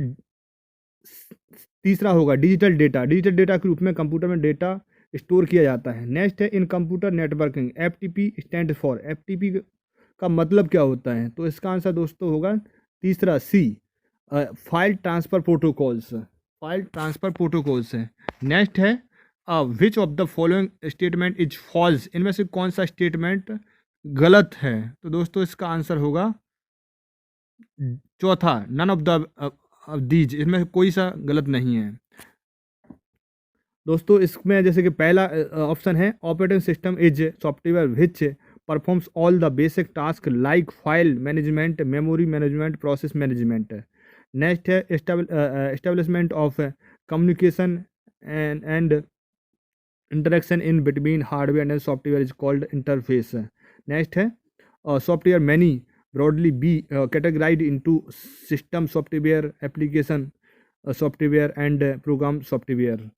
Speaker 1: तीसरा होगा डिजिटल डेटा। डिजिटल डेटा के रूप में कंप्यूटर में डेटा स्टोर किया जाता है। नेक्स्ट है in computer networking FTP stand for. FTP का मतलब क्या होता है? तो इसका आंसर दोस्तों होगा तीसरा C, file transfer protocols. File transfer protocols है। नेक्स्ट है which of the following statement is false. इनमें से कौन सा स्टेटमेंट गलत है? तो दोस्तों इसका आंसर होगा चौथा, नन ऑफ द दीज। इसमें कोई सा गलत नहीं है। दोस्तों इसमें जैसे कि पहला ऑप्शन है operating system is software which performs all the basic task like file management, memory management, process management. Next है establishment of communication and interaction in between hardware and software is called interface. Next है software many broadly be categorized into system software, application software and program software.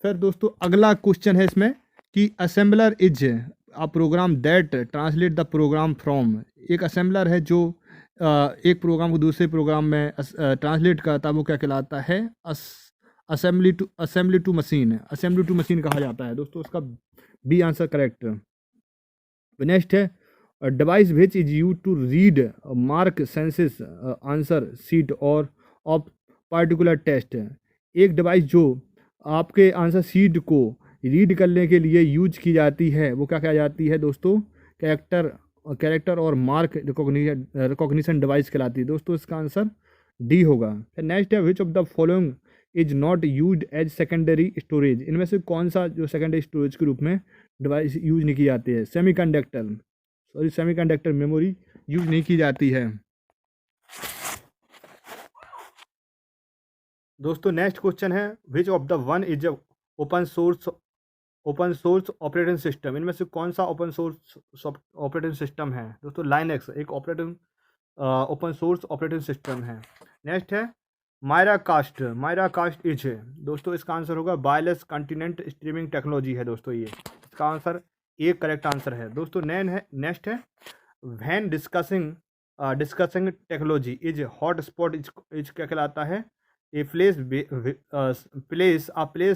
Speaker 1: फिर दोस्तों अगला question है इसमें कि assembler is a program that translate the program from. एक assembler है जो एक प्रोग्राम को दूसरे प्रोग्राम में ट्रांसलेट करता है, वो क्या कहलाता है? Assembly to machine. Assembly to machine कहा जाता है। दोस्तों उसका बी आंसर करेक्ट। नेक्स्ट है device which is use to read mark senses answer sheet और ऑफ पार्टिकुलर टेस्ट। एक डिवाइस जो आपके आंसर सीट को रीड करने के लिए यूज की जाती है, वो क्या कहा जाती है दोस्तों? कैरेक्टर और मार्क रिकॉग्निशन डिवाइस कहलाती है। दोस्तों इसका आंसर डी होगा। नेक्स्ट है which of the following is not use as secondary storage. इनमें से कौन सा जो सेकेंडरी स्टोरेज के रूप में डिवाइस यूज नहीं की जाती है? सेमीकंडक्टर मेमोरी यूज नहीं की जाती है। दोस्तों नेक्स्ट क्वेश्चन है which of the one is open source operating system. इनमें से कौन सा ओपन सोर्स ऑपरेटिंग सिस्टम है? दोस्तों लाइनक्स एक ओपन सोर्स ऑपरेटिंग सिस्टम है। नेक्स्ट है मायरा कास्ट इज। दोस्तों इसका आंसर होगा वायरलेस कंटिनेंट स्ट्रीमिंग टेक्नोलॉजी है। दोस्तों ये इसका आंसर एक करेक्ट आंसर है। दोस्तों नेक्स्ट है when discussing technology is hot spot is क्या कहलाता है? A place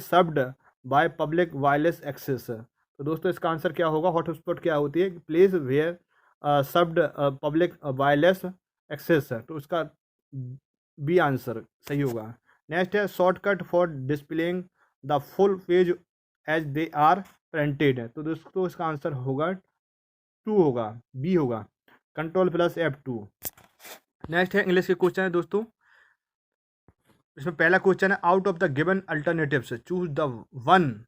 Speaker 1: served by public wireless access. तो दोस्तों इसका आंसर क्या होगा? हॉट स्पॉट क्या होती है? Place where served public wireless access. तो उसका बी आंसर सही होगा। नेक्स्ट है shortcut for displaying the full page as they are printed. तो दोस्तों इसका आंसर होगा 2 होगा, बी होगा, Ctrl+F2। नेक्स्ट है इंग्लिश के क्वेश्चन है दोस्तों। इसमें पहला क्वेश्चन है out of the given alternatives choose the one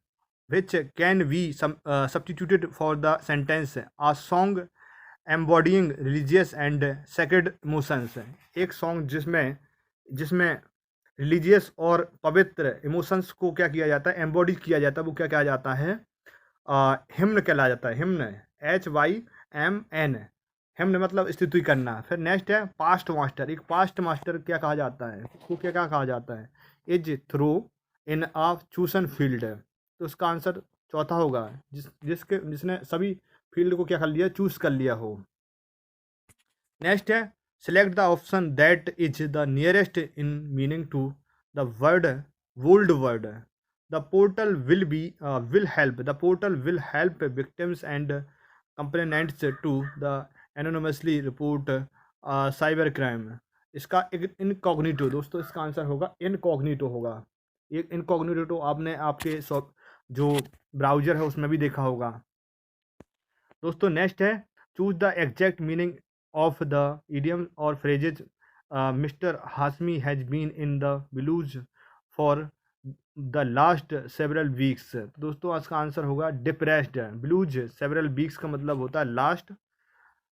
Speaker 1: which can be substituted for the sentence uh song embodying religious and sacred emotions. एक सॉन्ग जिसमें रिलीजियस और पवित्र इमोशंस को क्या किया जाता है? एम्बॉडी किया जाता है, वो क्या कहा जाता है? हिम्न कहला जाता है। हिम्न HYMN। हेम्ड मतलब स्तुति करना। फिर नेक्स्ट है पास्ट मास्टर। एक पास्ट मास्टर क्या कहा जाता है, उसको क्या क्या कहा जाता है, is throw in a chosen field. तो उसका आंसर चौथा होगा, जिसने सभी फील्ड को क्या कर लिया, चूज कर लिया हो। नेक्स्ट है select the option that is the nearest in meaning to the word bold word. The portal will help victims and complainants to the anonymously report cyber crime. इसका एक इनकॉग्निटो, दोस्तों इसका आंसर होगा incognito होगा। एक incognito आपने आपके जो ब्राउजर है उसमें भी देखा होगा। दोस्तों नेक्स्ट है choose the exact meaning of the idiom और phrases mister Hashmi has been in the blues for the last several weeks. दोस्तों इसका आंसर होगा डिप्रेस्ड। ब्लूज सेवरल वीक्स का मतलब होता है last,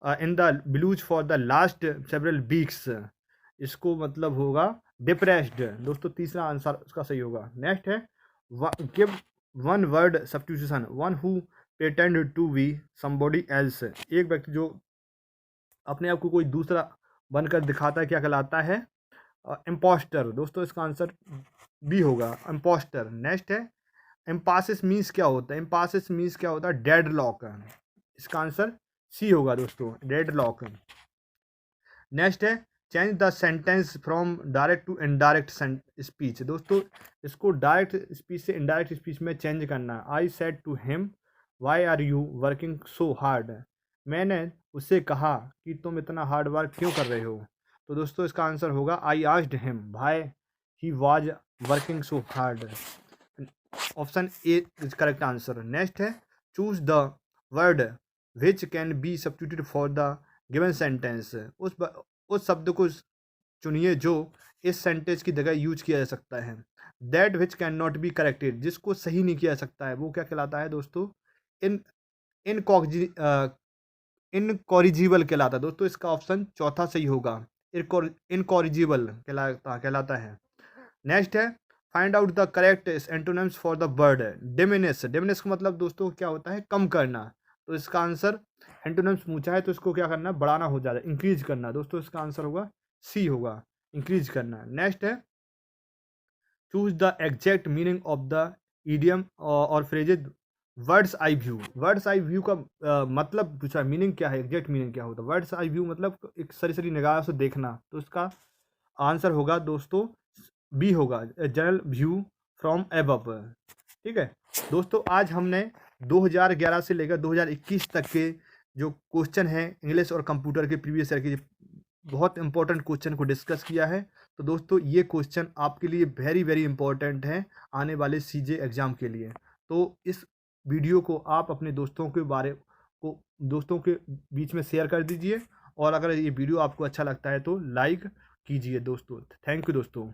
Speaker 1: in the blues for the last several weeks, इसको मतलब होगा डिप्रेस्ड। दोस्तों तीसरा आंसर उसका सही होगा। नेक्स्ट है give one word substitution, one who pretend to be somebody else. एक व्यक्ति जो अपने आप को कोई दूसरा बनकर दिखाता है क्या कहलाता है, इम्पोस्टर। दोस्तों इसका आंसर बी होगा, इम्पोस्टर। नेक्स्ट है एम्पासिस मीन्स क्या होता है, एम्पासिस मीन्स क्या होता है, डेड लॉक। इसका आंसर सी होगा दोस्तों, डेड लॉक। नेक्स्ट है change the sentence from direct to indirect speech. दोस्तों इसको डायरेक्ट स्पीच से इनडायरेक्ट स्पीच में चेंज करना है। I said to him why are you working so hard. मैंने उससे कहा कि तुम इतना हार्ड वर्क क्यों कर रहे हो। तो दोस्तों इसका आंसर होगा I asked him why he was working so hard. Option A is correct answer. Next है choose the word which can be substituted for the given sentence. उस शब्द को चुनिए जो इस सेंटेंस की जगह यूज किया जा सकता है। That which can not be corrected, जिसको सही नहीं किया जा सकता है वो क्या कहलाता है दोस्तों, इन इनकॉरिजिबल कहलाता है। दोस्तों इसका ऑप्शन चौथा सही होगा, इनकॉरिजिबल कहलाता है। नेक्स्ट है find out the correct antonyms for the word diminish. Diminish का मतलब दोस्तों क्या होता है, कम करना। तो इसका आंसर एंटोनिम्स पूछा है तो इसको क्या करना, बढ़ाना हो जाता है, इंक्रीज करना। दोस्तों इसका आंसर होगा सी होगा, इंक्रीज करना। नेक्स्ट है choose the exact meaning of the idiom और phrases words I view. Words I view का मतलब पूछा, मीनिंग क्या है, एग्जैक्ट मीनिंग क्या होता है। वर्ड्स आई व्यू मतलब एक सरी निगाह से देखना। तो इसका आंसर होगा दोस्तों बी होगा, जनरल व्यू फ्रॉम एबव। ठीक है दोस्तों, आज हमने 2011 से लेकर 2021 तक के जो क्वेश्चन हैं इंग्लिश और कंप्यूटर के प्रीवियस ईयर के बहुत इंपॉर्टेंट क्वेश्चन को डिस्कस किया है। तो दोस्तों ये क्वेश्चन आपके लिए वेरी वेरी इंपॉर्टेंट हैं आने वाले सीजे एग्ज़ाम के लिए। तो इस वीडियो को आप अपने दोस्तों के बीच में शेयर कर दीजिए, और अगर ये वीडियो आपको अच्छा लगता है तो लाइक कीजिए दोस्तों। थैंक यू दोस्तों।